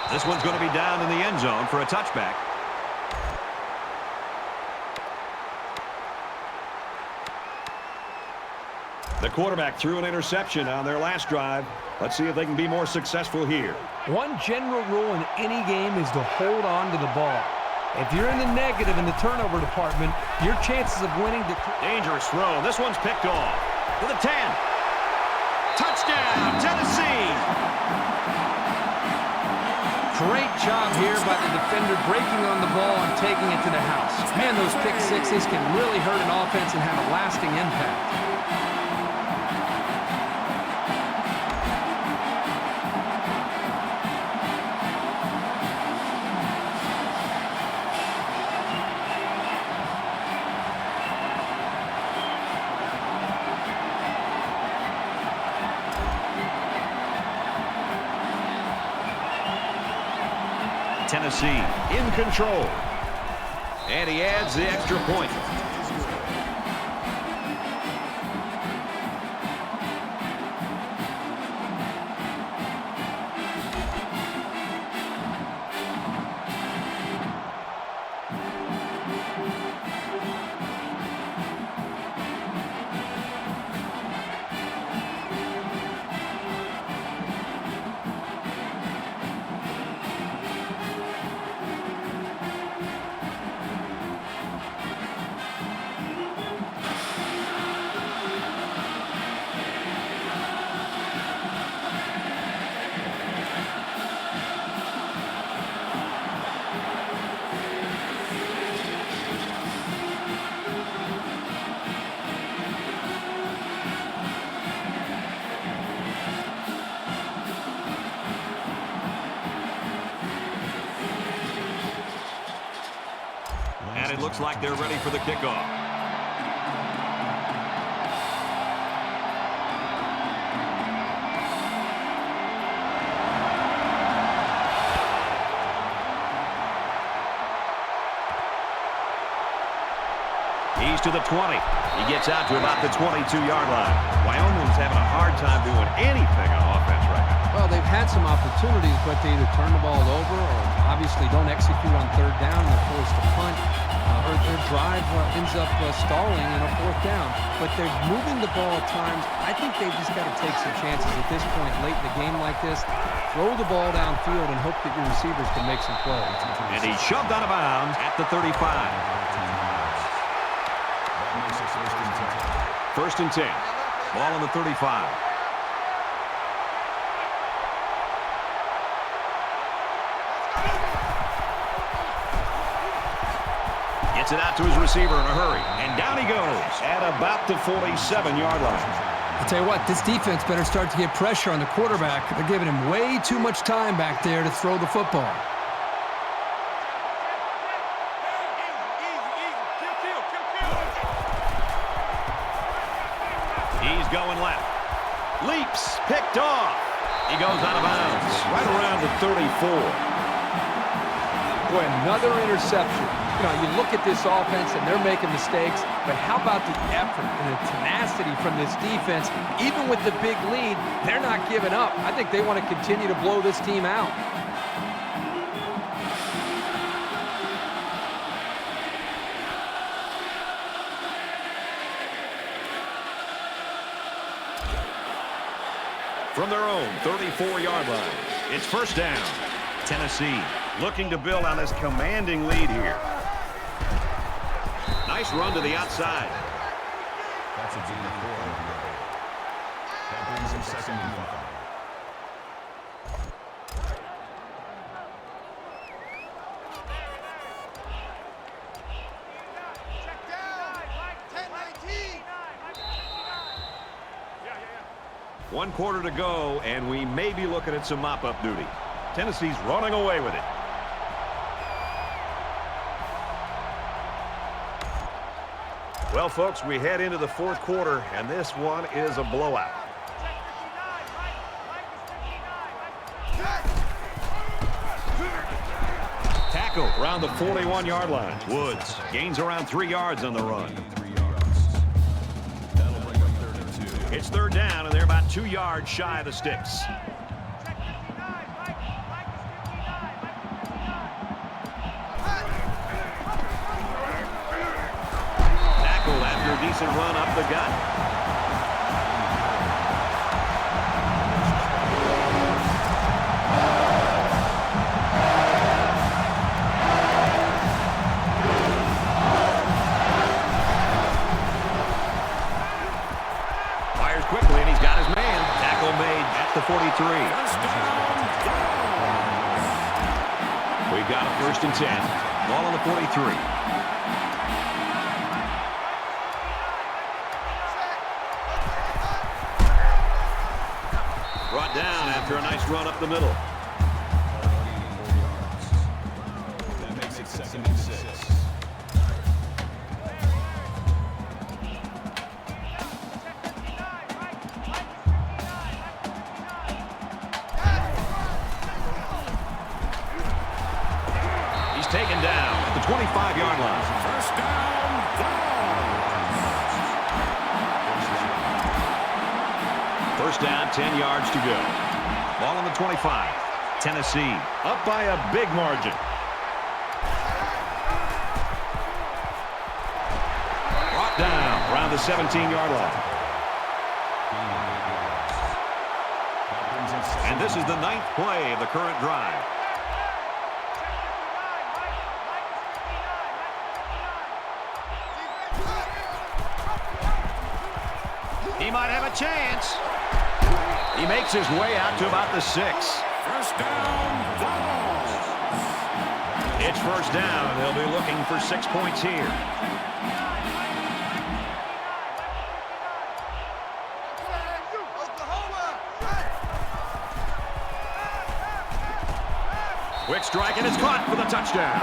This one's going to be down in the end zone for a touchback. The quarterback threw an interception on their last drive. Let's see if they can be more successful here. One general rule in any game is to hold on to the ball. If you're in the negative in the turnover department, your chances of winning... Dangerous throw. This one's picked off. To the 10. Touchdown, Tennessee! Great job here by the defender breaking on the ball and taking it to the house. Man, those pick sixes can really hurt an offense and have a lasting impact. Tennessee in control. And he adds the extra point. And it looks like they're ready for the kickoff. He's to the 20. He gets out to about the 22-yard line. Wyoming's having a hard time doing anything on offense right now. Well, they've had some opportunities, but they either turn the ball over or obviously don't execute on third down. They're forced to punt. Or their drive ends up stalling in a fourth down. But they're moving the ball at times. I think they've just got to take some chances at this point late in the game like this. Throw the ball downfield and hope that your receivers can make some plays. And he's shoved out of bounds at the 35. First and 10. Ball on the 35. Gets it out to his receiver in a hurry. And down he goes at about the 47-yard line. I'll tell you what, this defense better start to get pressure on the quarterback. They're giving him way too much time back there to throw the football. He's going left. Leaps. Picked off. He goes out of bounds right around the 34. Boy, another interception. You know, you look at this offense and they're making mistakes, but how about the effort and the tenacity from this defense? Even with the big lead, they're not giving up. I think they want to continue to blow this team out. From their own 34-yard line, it's first down. Tennessee looking to build on this commanding lead here. Nice run to the outside. That's a gain of 4. That brings him second and 5. One quarter to go, and we may be looking at some mop-up duty. Tennessee's running away with it. Well, folks, we head into the fourth quarter, and this one is a blowout. Tackle around the 41-yard line. Woods gains around 3 yards on the run. That'll bring up 32. It's third down, and they're about 2 yards shy of the sticks. Tackled after a decent run up the gut. Fires quickly, and he's got his man. Tackle made at the 43. We've got a first and 10. Ball on the 43. Brought down after a nice run up the middle. That makes it second and 6. He's taken down at the 25-yard line. First down, ball. First down, 10 yards to go. Ball on the 25. Tennessee up by a big margin. Brought down around the 17-yard line. And this is the 9th play of the current drive. He might have a chance. He makes his way out to about the 6. First down, ball. It's first down. They'll be looking for 6 points here. Quick strike, and it's caught for the touchdown.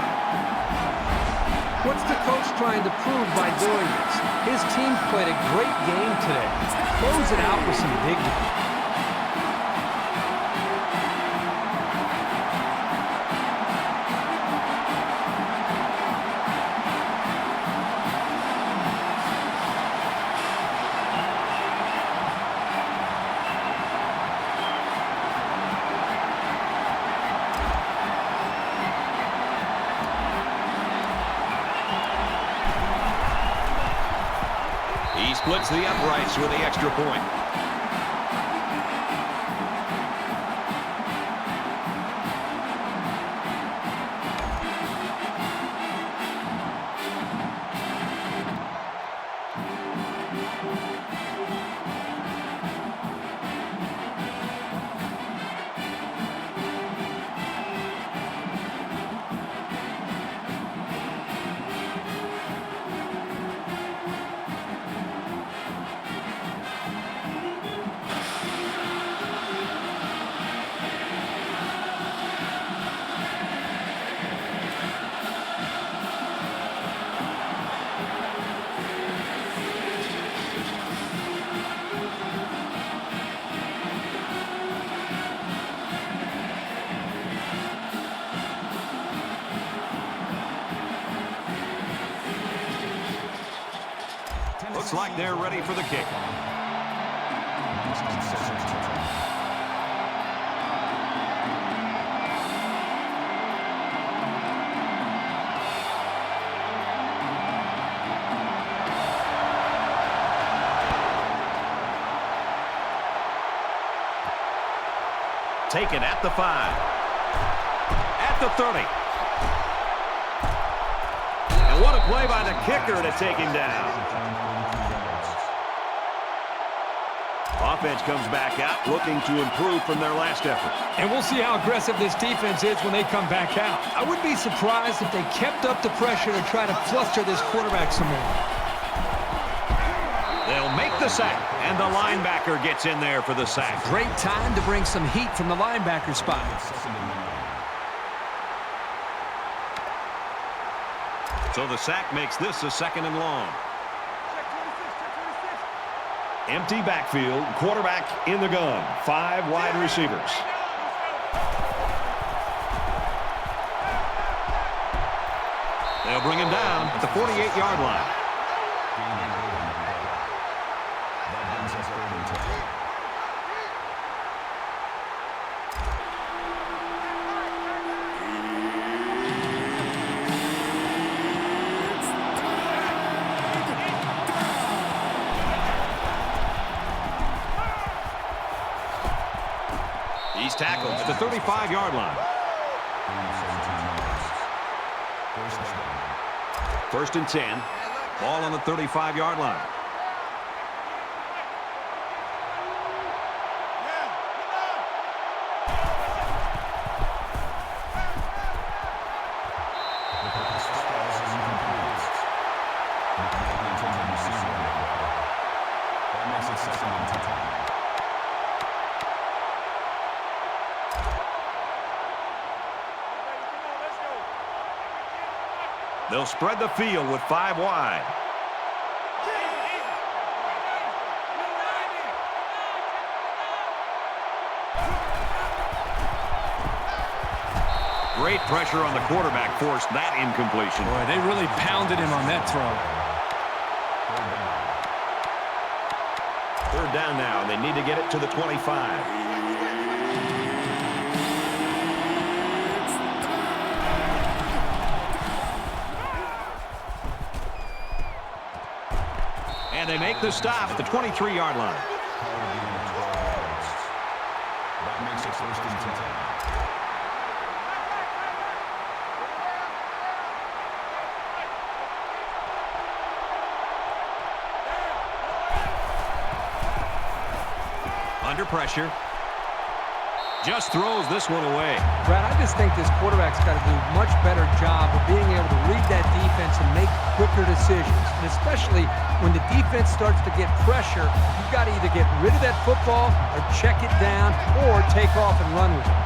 What's the coach trying to prove by doing this? His team played a great game today. Close it out with some dignity. He splits the uprights with the extra point. Looks like they're ready for the kick. Taken at the 5. At the 30. And what a play by the kicker to take him down. Offense comes back out, looking to improve from their last effort. And we'll see how aggressive this defense is when they come back out. I wouldn't be surprised if they kept up the pressure to try to fluster this quarterback some more. They'll make the sack, and the linebacker gets in there for the sack. Great time to bring some heat from the linebacker spot. So the sack makes this a 2nd and long. Empty backfield, quarterback in the gun, 5 wide receivers. They'll bring him down at the 48-yard line. He's tackled at the 35-yard line. First and 10. Ball on the 35-yard line. They'll spread the field with 5 wide. Great pressure on the quarterback forced that incompletion. Boy, they really pounded him on that throw. Third down now, and they need to get it to the 25. And they make the stop at the 23-yard line. That makes it 1st and 10. Under pressure. Just throws this one away. Brad, I just think this quarterback's got to do a much better job of being able to read that defense and make quicker decisions. And especially when the defense starts to get pressure, you've got to either get rid of that football or check it down or take off and run with it.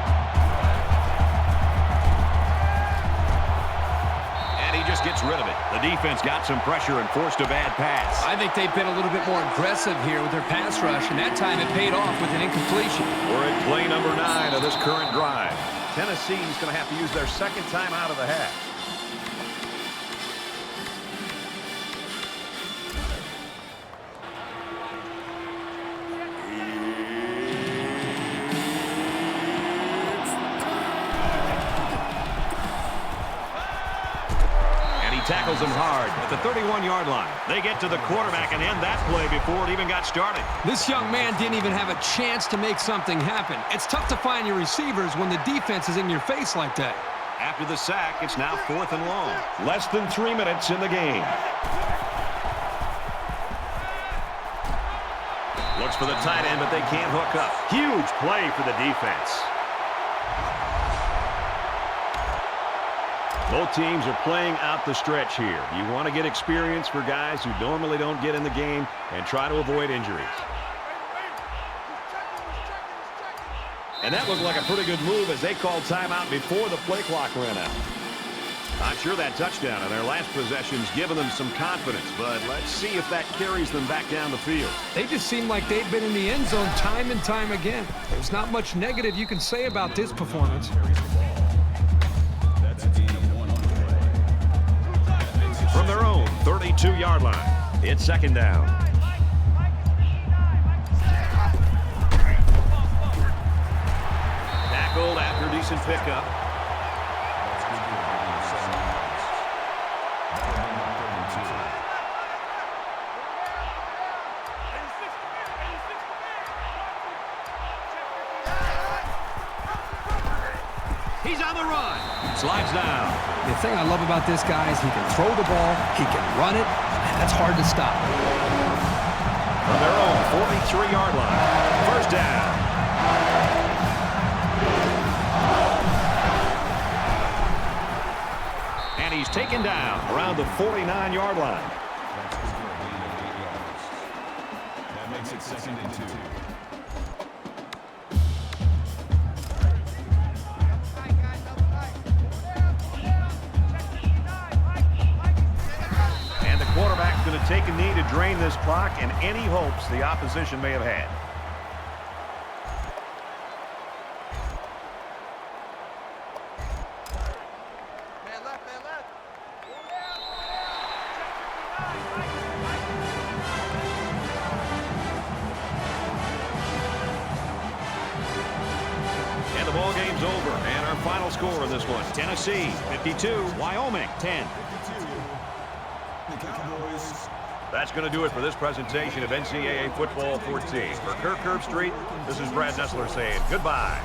And he just gets rid of it. The defense got some pressure and forced a bad pass. I think they've been a little bit more aggressive here with their pass rush, and that time it paid off with an incompletion. We're at play number 9 of this current drive. Tennessee's going to have to use their second time out of the half. Tackles him hard at the 31-yard line. They get to the quarterback and end that play before it even got started. This young man didn't even have a chance to make something happen. It's tough to find your receivers when the defense is in your face like that. After the sack, it's now 4th and long. Less than 3 minutes in the game. Looks for the tight end, but they can't hook up. Huge play for the defense. Both teams are playing out the stretch here. You want to get experience for guys who normally don't get in the game and try to avoid injuries. And that looked like a pretty good move as they called timeout before the play clock ran out. I'm sure that touchdown in their last possession's given them some confidence, but let's see if that carries them back down the field. They just seem like they've been in the end zone time and time again. There's not much negative you can say about this performance. From their own 32-yard line, it's 2nd down. Tackled after a decent pickup. He's on the run. Slides down. The thing I love about this guy is he can throw the ball, he can run it, and that's hard to stop. From their own 43-yard line, 1st down. And he's taken down around the 49-yard line. That makes it 2nd and 2. Quarterback's going to take a knee to drain this clock and any hopes the opposition may have had. Man left, man left. And the ball game's over. And our final score in this one, Tennessee 52, Wyoming 10. That's going to do it for this presentation of NCAA Football 14. For Kirk Herbstreit, this is Brad Nessler saying goodbye.